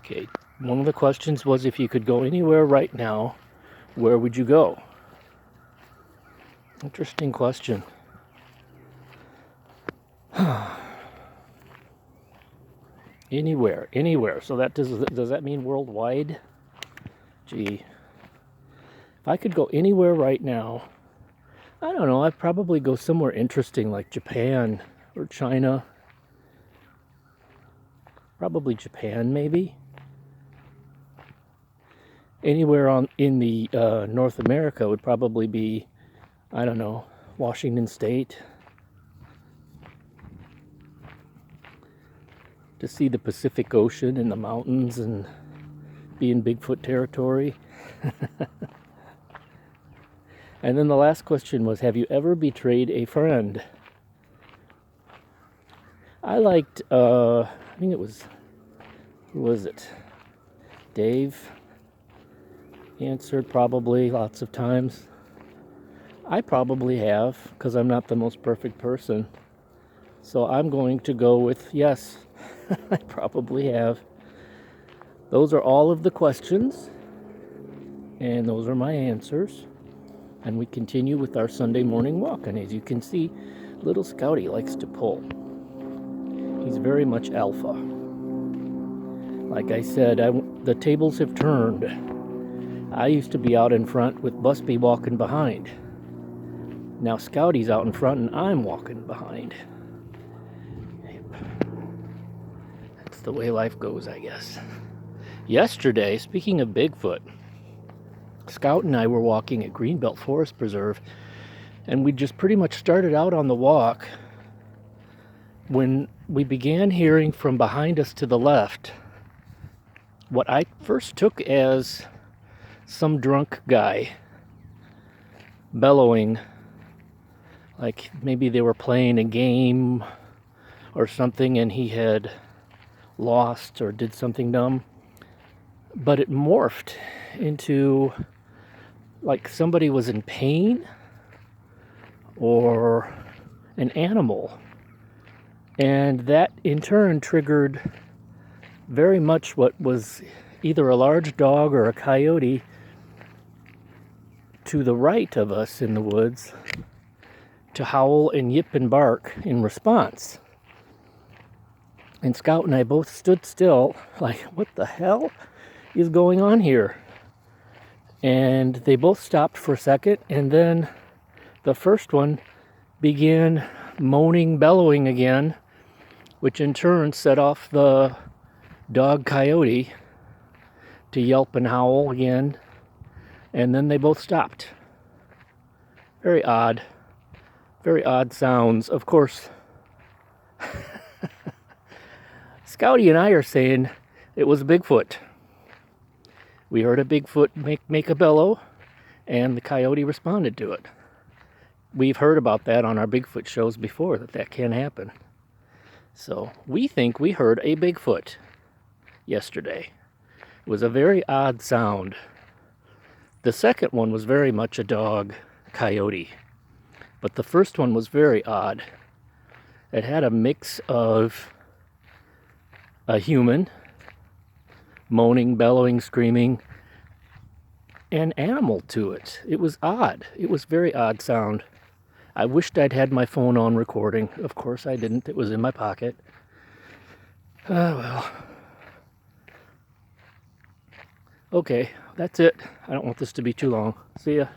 Okay, one of the questions was if you could go anywhere right now, where would you go? Interesting question. Anywhere. So does that mean worldwide? Gee, if I could go anywhere right now, I don't know, I'd probably go somewhere interesting like Japan or China. Probably Japan, maybe. Anywhere in the North America would probably be, I don't know, Washington State. To see the Pacific Ocean and the mountains and be in Bigfoot territory. And then the last question was, have you ever betrayed a friend? I liked, I think it was, who was it? Dave answered probably lots of times. I probably have, because I'm not the most perfect person. So I'm going to go with yes, I probably have. Those are all of the questions, and those are my answers. And we continue with our Sunday morning walk. And as you can see, little Scouty likes to pull. He's very much alpha. Like I said, the tables have turned. I used to be out in front with Busby walking behind. Now Scouty's out in front and I'm walking behind. That's the way life goes, I guess. Yesterday, speaking of Bigfoot, Scout and I were walking at Greenbelt Forest Preserve, and we just pretty much started out on the walk when we began hearing from behind us to the left what I first took as some drunk guy bellowing, like maybe they were playing a game or something and he had lost or did something dumb. But it morphed into like somebody was in pain or an animal. And that in turn triggered very much what was either a large dog or a coyote to the right of us in the woods to howl and yip and bark in response. And Scout and I both stood still, like, what the hell is going on here? And they both stopped for a second, and then the first one began moaning, bellowing again, which in turn set off the dog coyote to yelp and howl again, and then they both stopped. Very odd sounds. Of course, Scouty and I are saying it was Bigfoot. We heard a Bigfoot make a bellow, and the coyote responded to it. We've heard about that on our Bigfoot shows before, that can happen. So we think we heard a Bigfoot yesterday. It was a very odd sound. The second one was very much a dog coyote, but the first one was very odd. It had a mix of a human moaning, bellowing, screaming, and animal to it. It was odd. It was very odd sound. I wished I'd had my phone on recording. Of course I didn't. It was in my pocket. Well. Okay, that's it. I don't want this to be too long. See ya.